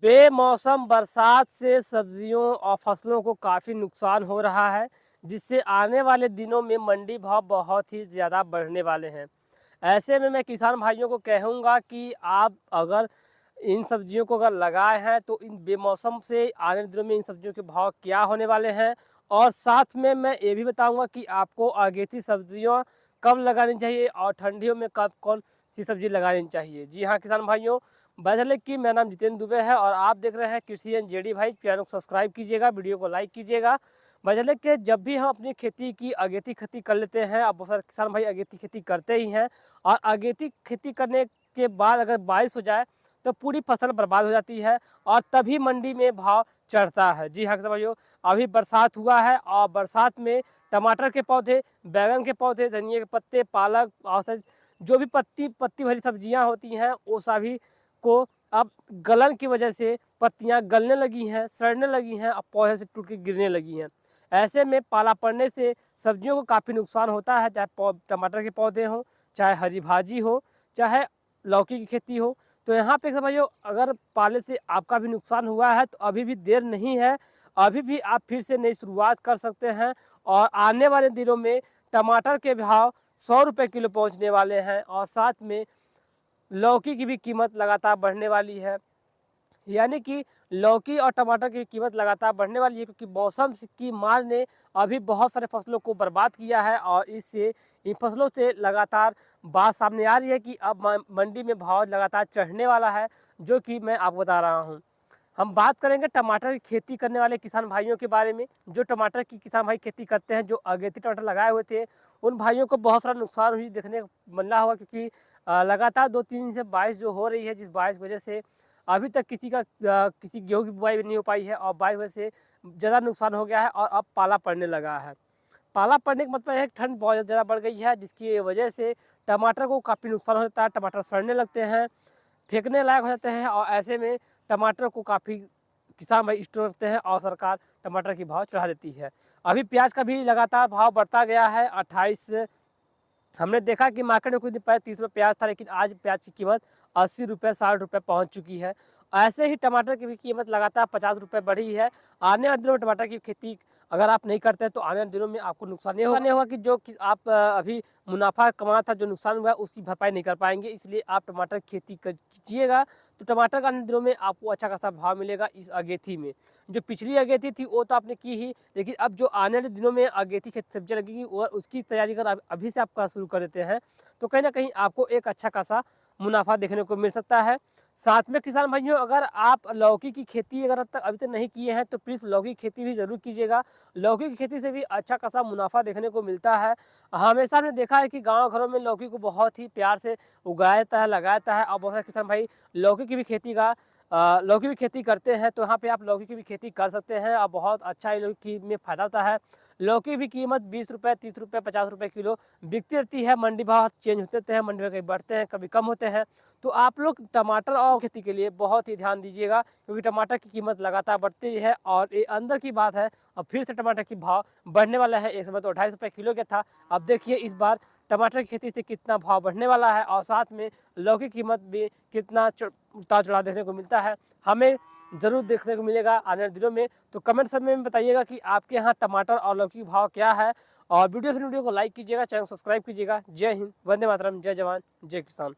बेमौसम बरसात से सब्जियों और फसलों को काफ़ी नुकसान हो रहा है, जिससे आने वाले दिनों में मंडी भाव बहुत ही ज़्यादा बढ़ने वाले हैं। ऐसे में मैं किसान भाइयों को कहूँगा कि आप अगर इन सब्जियों को अगर लगाए हैं तो इन बेमौसम से आने दिनों में इन सब्जियों के भाव क्या होने वाले हैं, और साथ में मैं ये भी बताऊँगा कि आपको अगेती सब्जियाँ कब लगानी चाहिए और ठंडियों में कब कौन सी सब्जी लगानी चाहिए। जी हाँ किसान भाइयों, बदले कि मेरा नाम जितेंद्र दुबे है और आप देख रहे हैं कृषि एंड जेडी भाई। चैनल को सब्सक्राइब कीजिएगा, वीडियो को लाइक कीजिएगा। बदले के जब भी हम अपनी खेती की अगेती खेती कर लेते हैं, अब बहुत सारे किसान भाई अगेती खेती करते ही हैं, और अगेती खेती करने के बाद अगर बारिश हो जाए तो पूरी फसल बर्बाद हो जाती है और तभी मंडी में भाव चढ़ता है। जी हाँ किसान भाइयों, अभी बरसात हुआ है और बरसात में टमाटर के पौधे, बैगन के पौधे, धनिया के पत्ते, पालक और जो भी पत्ती पत्ती भरी सब्जियां होती हैं वो सभी को अब गलन की वजह से पत्तियां गलने लगी हैं, सड़ने लगी हैं और पौधे से टूट के गिरने लगी हैं। ऐसे में पाला पड़ने से सब्जियों को काफ़ी नुकसान होता है, चाहे टमाटर के पौधे हों, चाहे हरी भाजी हो, चाहे लौकी की खेती हो। तो यहाँ पे भाइयों, अगर पाले से आपका भी नुकसान हुआ है तो अभी भी देर नहीं है, अभी भी आप फिर से नई शुरुआत कर सकते हैं। और आने वाले दिनों में टमाटर के भाव 100 रुपये किलो पहुँचने वाले हैं और साथ में लौकी की भी कीमत लगातार बढ़ने वाली है। यानी कि लौकी और टमाटर की कीमत लगातार बढ़ने वाली है, क्योंकि मौसम की मार ने अभी बहुत सारे फसलों को बर्बाद किया है और इससे इन फसलों से लगातार बात सामने आ रही है कि अब मंडी में भाव लगातार चढ़ने वाला है, जो कि मैं आपको बता रहा हूँ। हम बात करेंगे टमाटर की खेती करने वाले किसान भाइयों के बारे में। जो टमाटर की किसान भाई खेती करते हैं, जो अगेती टमाटर लगाए हुए थे, उन भाइयों को बहुत सारा नुकसान हुई देखने को मिला होगा, क्योंकि लगातार 2-3 दिन से बारिश जो हो रही है, जिस बारिश की वजह से अभी तक किसी गेहूं की बुआई नहीं हो पाई है और बारिश की वजह से ज़्यादा नुकसान हो गया है और अब पाला पड़ने लगा है। पाला पड़ने का मतलब है कि ठंड बहुत ज़्यादा बढ़ गई है, जिसकी वजह से टमाटर को काफ़ी नुकसान हो जाता है। टमाटर सड़ने लगते हैं, फेंकने लायक हो जाते हैं और ऐसे में टमाटर को काफ़ी किसान भाई स्टोर करते हैं और सरकार टमाटर की भाव चढ़ा देती है। अभी प्याज का भी लगातार भाव बढ़ता गया है। 28 हमने देखा कि मार्केट में कुछ दिन पहले 30 रुपये प्याज था, लेकिन आज प्याज की कीमत 80 रुपये 60 रुपये पहुँच चुकी है। ऐसे ही टमाटर की भी कीमत लगातार 50 रुपये बढ़ी है। आने वाले दिनों में टमाटर की खेती अगर आप नहीं करते हैं तो आने वाले दिनों में आपको नुकसान ये होगा कि जो कि आप अभी मुनाफा कमाना था, जो नुकसान हुआ है उसकी भरपाई नहीं कर पाएंगे। इसलिए आप टमाटर की खेती कीजिएगा तो टमाटर का आने दिनों में आपको अच्छा खासा भाव मिलेगा। इस अगेती में जो पिछली अगेती थी वो तो आपने की ही, लेकिन अब जो आने वाले दिनों में अगेती खेती सब्जियाँ लगेगी और उसकी तैयारी अगर अभी से आप शुरू कर देते हैं तो कहीं ना कहीं आपको एक अच्छा खासा मुनाफा देखने को मिल सकता है। साथ में किसान भाइयों, अगर आप लौकी की खेती अगर अभी तक नहीं किए हैं तो प्लीज़ लौकी की खेती भी ज़रूर कीजिएगा। लौकी की खेती से भी अच्छा खासा मुनाफा देखने को मिलता है। हमेशा हमने देखा है कि गांव घरों में लौकी को बहुत ही प्यार से उगाया जाता है, लगाया जाता है और बहुत सारे किसान भाई लौकी की भी खेती करते हैं। तो यहाँ पे आप लौकी की भी खेती कर सकते हैं और बहुत अच्छा लौकी में फ़ायदा होता है। लौकी भी कीमत 20 रुपये, 30 रुपये, 50 रुपये किलो बिकती रहती है। मंडी भाव चेंज होते रहते हैं, मंडी में कभी बढ़ते हैं कभी कम होते हैं। तो आप लोग टमाटर और खेती के लिए बहुत ही ध्यान दीजिएगा, क्योंकि टमाटर की कीमत लगातार बढ़ती है और ये अंदर की बात है। अब फिर से टमाटर की भाव बढ़ने वाला है। एक समय तो 250 रुपये किलो का था, अब देखिए इस बार टमाटर की खेती से कितना भाव बढ़ने वाला है और साथ में लौकी की कीमत भी कितना उतार चढ़ाव देखने को मिलता है। हमें ज़रूर देखने को मिलेगा आने वाले दिनों में। तो कमेंट समय में बताइएगा कि आपके यहाँ टमाटर और लौकी भाव क्या है, और वीडियो को लाइक कीजिएगा, चैनल को सब्सक्राइब कीजिएगा। जय हिंद, वंदे मातरम, जय जवान, जय किसान।